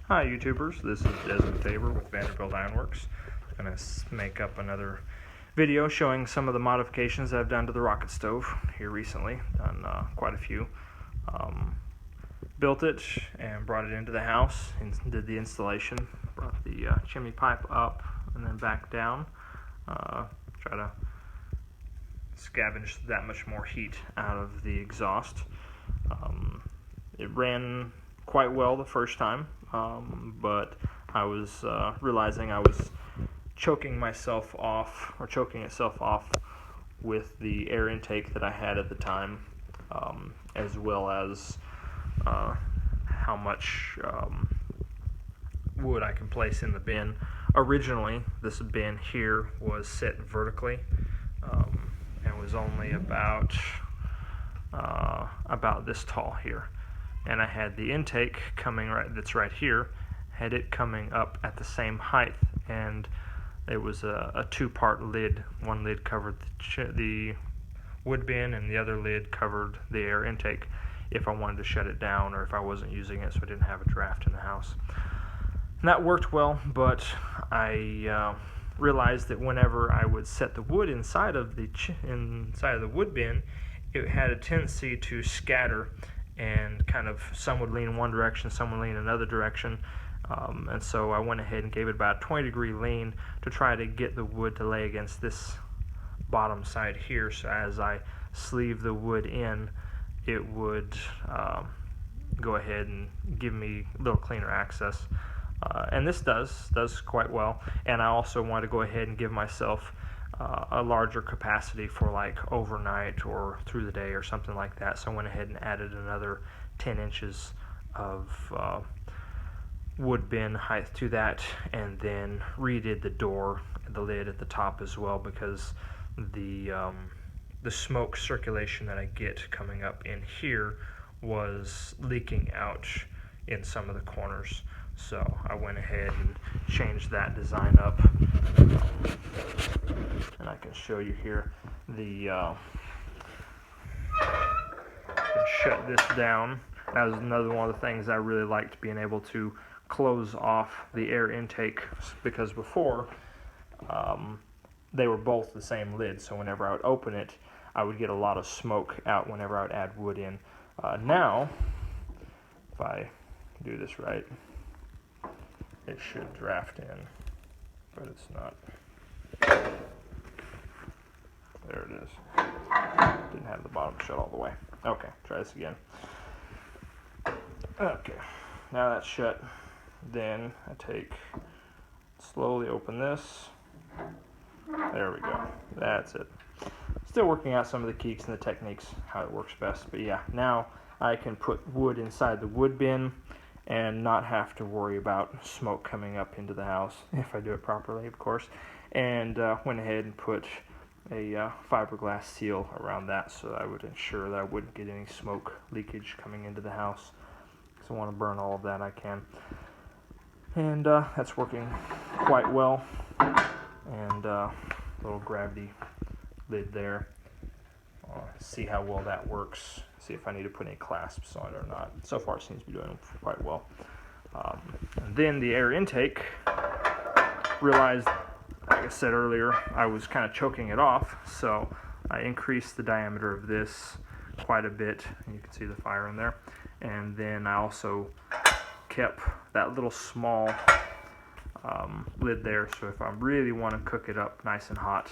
Hi YouTubers, this is Desmond with Vanderbilt Ironworks. I'm going to make up another video showing some of the modifications I've done to the rocket stove here recently. Done quite a few. Built it and brought it into the house and did the installation. Brought the chimney pipe up and then back down. Try to scavenge that much more heat out of the exhaust. It ran quite well the first time, but I was realizing I was choking itself off with the air intake that I had at the time, as well as how much wood I can place in the bin. Originally, this bin here was set vertically, and was only about this tall here. And I had the intake coming that's right here, had it coming up at the same height, and it was a two-part lid. One lid covered the wood bin, and the other lid covered the air intake if I wanted to shut it down or if I wasn't using it, so I didn't have a draft in the house. And that worked well, but I realized that whenever I would set the wood inside of the wood bin, it had a tendency to scatter, and kind of some would lean one direction, some would lean another direction, and so I went ahead and gave it about a 20-degree lean to try to get the wood to lay against this bottom side here, so as I sleeve the wood in, it would go ahead and give me a little cleaner access. And this does quite well, and I also want to go ahead and give myself a larger capacity for like overnight or through the day or something like that. So I went ahead and added another 10 inches of wood bin height to that, and then redid the lid at the top as well, because the smoke circulation that I get coming up in here was leaking out in some of the corners. So I went ahead and changed that design up, and I can show you here I can shut this down. That was another one of the things I really liked, being able to close off the air intake, because before they were both the same lid, so whenever I would open it, I would get a lot of smoke out whenever I would add wood in. Now, if I do this right, it should draft in, but it's not. There it is. Didn't have the bottom shut all the way. Okay, try this again. Okay, now that's shut. Then I slowly open this. There we go. That's it. Still working out some of the kinks and the techniques, how it works best. But yeah, now I can put wood inside the wood bin and not have to worry about smoke coming up into the house, if I do it properly, of course. And went ahead and put a fiberglass seal around that, so I would ensure that I wouldn't get any smoke leakage coming into the house. So I want to burn all of that I can. And that's working quite well. And little gravity lid there. See how well that works. See if I need to put any clasps on it or not. So far it seems to be doing quite well. And then the air intake, realized, like I said earlier, I was kind of choking it off, so I increased the diameter of this quite a bit. You can see the fire in there. And then I also kept that little small lid there, so if I really want to cook it up nice and hot,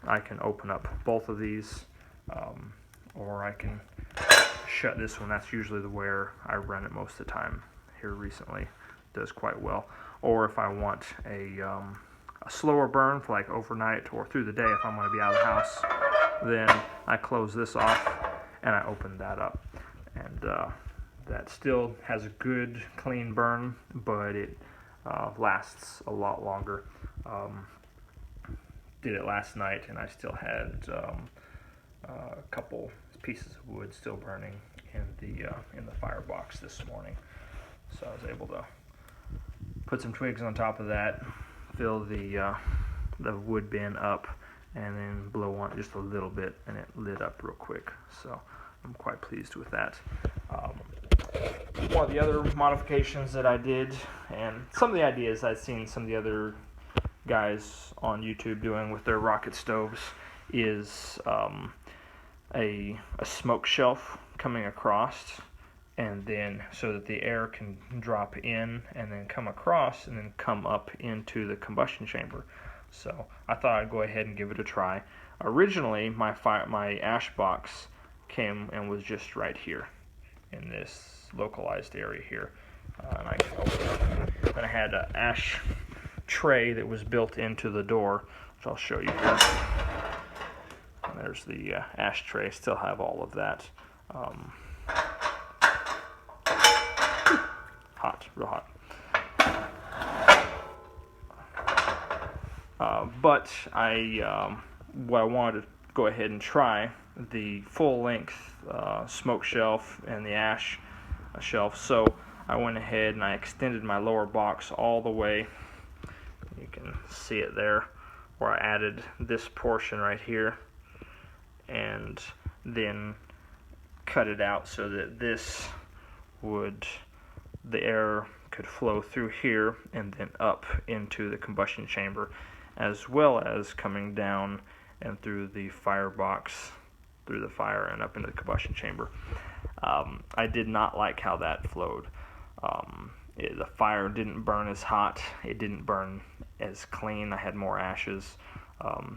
I can open up both of these, or I can shut this one. That's usually the way I run it most of the time here recently. It does quite well. Or if I want a slower burn for like overnight or through the day, if I'm going to be out of the house, then I close this off and I open that up. And that still has a good clean burn, but it lasts a lot longer. Did it last night, and I still had a couple pieces of wood still burning in the firebox this morning. So I was able to put some twigs on top of that, fill the wood bin up, and then blow on just a little bit, and it lit up real quick. So I'm quite pleased with that. one of the other modifications that I did, and some of the ideas I'd seen some of the other guys on YouTube doing with their rocket stoves, is a smoke shelf coming across, and then so that the air can drop in and then come across and then come up into the combustion chamber. So I thought I'd go ahead and give it a try. Originally, my ash box came and was just right here in this localized area here, and I can open it. And I had an ash tray that was built into the door, which I'll show you here. And there's the ash tray. Still have all of that. Hot, real hot. But what I wanted to go ahead and try the full-length smoke shelf and the ash shelf. So I went ahead and I extended my lower box all the way. You can see it there, where I added this portion right here, and then cut it out so that the air could flow through here and then up into the combustion chamber, as well as coming down and through the firebox, through the fire and up into the combustion chamber. I did not like how that flowed. The fire didn't burn as hot. It didn't burn as clean. I had more ashes.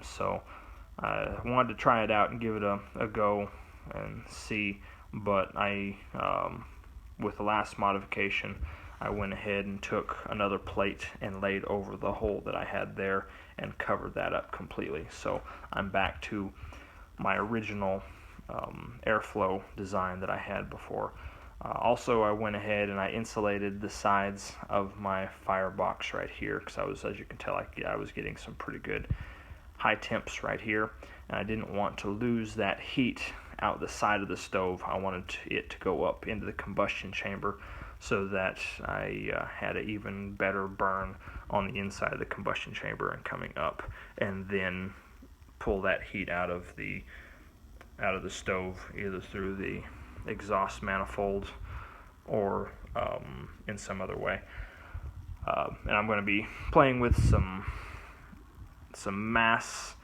So I wanted to try it out and give it a go and see. But with the last modification, I went ahead and took another plate and laid over the hole that I had there and covered that up completely. So I'm back to my original airflow design that I had before. Also, I went ahead and I insulated the sides of my firebox right here, because as you can tell, I was getting some pretty good high temps right here, and I didn't want to lose that heat out the side of the stove. I wanted it to go up into the combustion chamber so that I had an even better burn on the inside of the combustion chamber and coming up, and then pull that heat out of the stove, either through the exhaust manifold or in some other way. And I'm going to be playing with some mass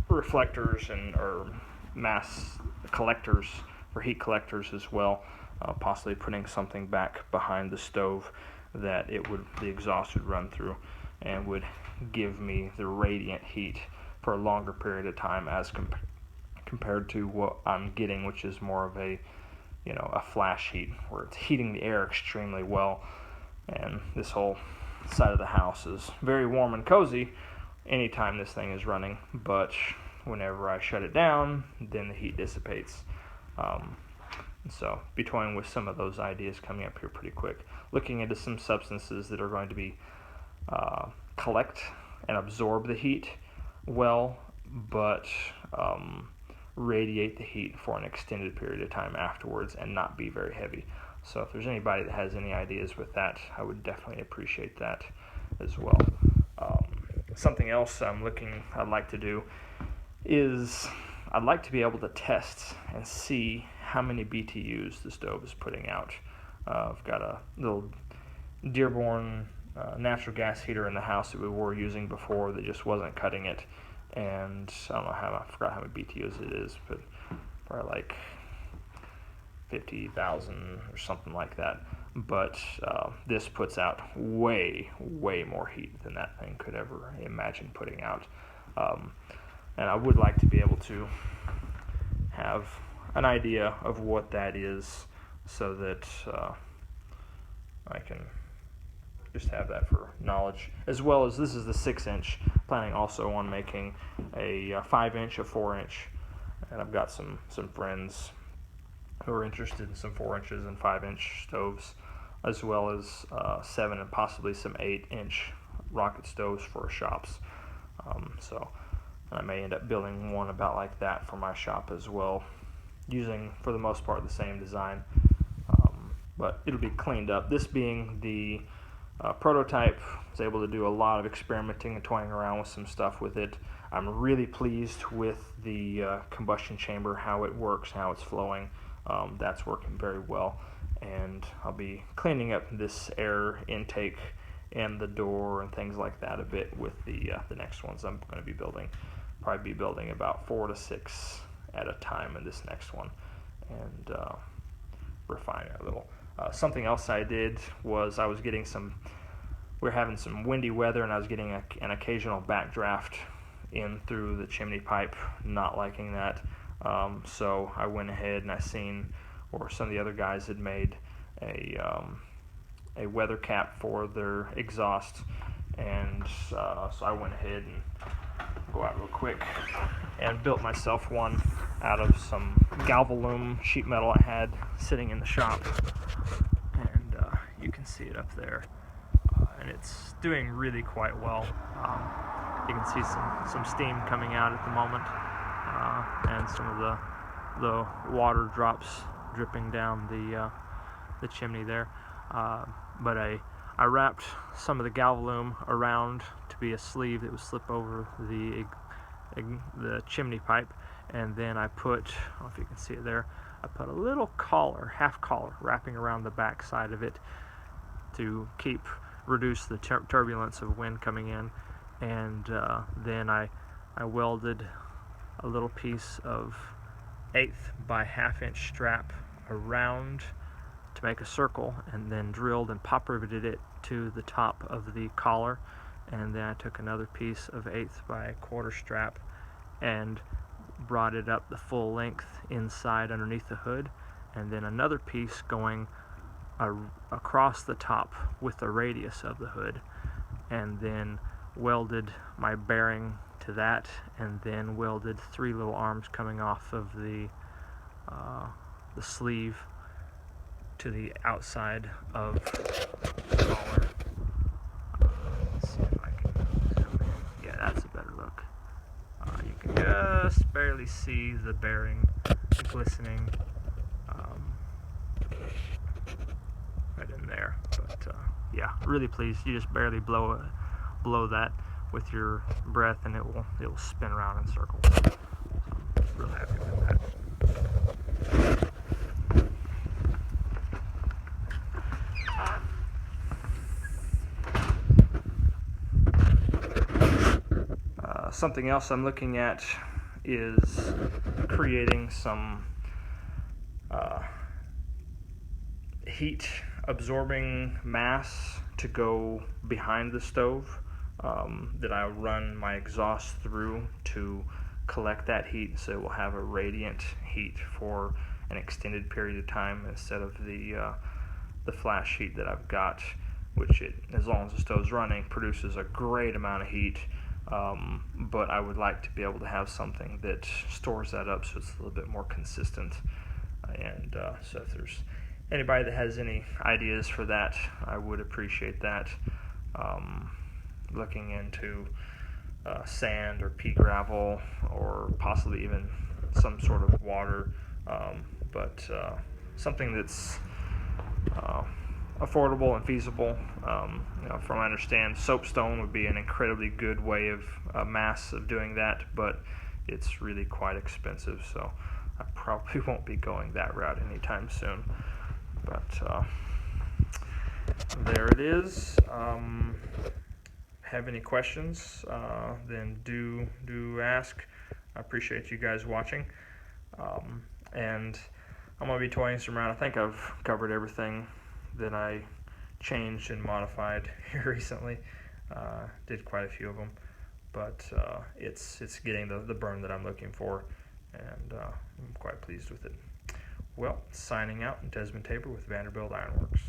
reflectors or mass collectors for heat collectors as well, possibly putting something back behind the stove that the exhaust would run through and would give me the radiant heat for a longer period of time as compared to what I'm getting, which is more of a flash heat, where it's heating the air extremely well. And this whole side of the house is very warm and cozy anytime this thing is running, but whenever I shut it down, then the heat dissipates. So be toying with some of those ideas coming up here pretty quick, looking into some substances that are going to be collect and absorb the heat well, but radiate the heat for an extended period of time afterwards and not be very heavy. So if there's anybody that has any ideas with that, I would definitely appreciate that as well. Something else I'd like to do is I'd like to be able to test and see how many BTUs the stove is putting out. I've got a little Dearborn natural gas heater in the house that we were using before that just wasn't cutting it, and I forgot how many BTUs it is, but probably like 50,000 or something like that. But this puts out way more heat than that thing could ever imagine putting out. And I would like to be able to have an idea of what that is, so that I can just have that for knowledge, as well as this is the 6-inch. Planning also on making a 5-inch, a 4-inch, and I've got some friends who are interested in some 4-inches and 5-inch stoves, as well as 7 and possibly some 8-inch rocket stoves for shops. So I may end up building one about like that for my shop as well, using for the most part the same design, but it'll be cleaned up. This being the prototype, I was able to do a lot of experimenting and toying around with some stuff with it. I'm really pleased with the combustion chamber, how it works, how it's flowing. That's working very well, and I'll be cleaning up this air intake and the door and things like that a bit with the next ones I'm going to be building. Probably be building about 4 to 6 at a time in this next one, and refine it a little. Something else I did was we were having some windy weather, and I was getting an occasional backdraft in through the chimney pipe, not liking that. So I went ahead and I seen, or some of the other guys had made a weather cap for their exhaust, and so I went ahead and go out real quick and built myself one out of some Galvalume sheet metal I had sitting in the shop, and you can see it up there, and it's doing really quite well. You can see some steam coming out at the moment, and some of the water drops dripping down the chimney there. But I wrapped some of the Galvalume around to be a sleeve that would slip over the chimney pipe, and then I put, I don't know if you can see it there, I put a little collar, half collar, wrapping around the back side of it to reduce the turbulence of wind coming in, and then I welded a little piece of 1/8 by 1/2 inch strap around to make a circle, and then drilled and pop riveted it to the top of the collar, and then I took another piece of 1/8 by 1/4 strap and brought it up the full length inside underneath the hood, and then another piece going across the top with the radius of the hood, and then welded my bearing to that, and then welded 3 little arms coming off of the sleeve to the outside of the collar. Let's see if I can zoom in. Yeah, that's a better look. You can just barely see the bearing glistening right in there. But yeah, really pleased. You just barely blow that with your breath, and it will spin around in circles. So I'm real happy with that. Something else I'm looking at is creating some heat absorbing mass to go behind the stove that I'll run my exhaust through to collect that heat, so it will have a radiant heat for an extended period of time instead of the flash heat that I've got, which as long as the stove's running, produces a great amount of heat. But I would like to be able to have something that stores that up so it's a little bit more consistent. And so if there's anybody that has any ideas for that, I would appreciate that. Looking into sand or pea gravel, or possibly even some sort of water, but something that's affordable and feasible. From what I understand, soapstone would be an incredibly good way of mass of doing that, but it's really quite expensive, so I probably won't be going that route anytime soon. But there it is. Have any questions, then do ask. I appreciate you guys watching, and I'm going to be toying some around. I think I've covered everything that I changed and modified here recently. Did quite a few of them, but it's getting the burn that I'm looking for, and I'm quite pleased with it. Well, signing out, Desmond Tabor with Vanderbilt Ironworks.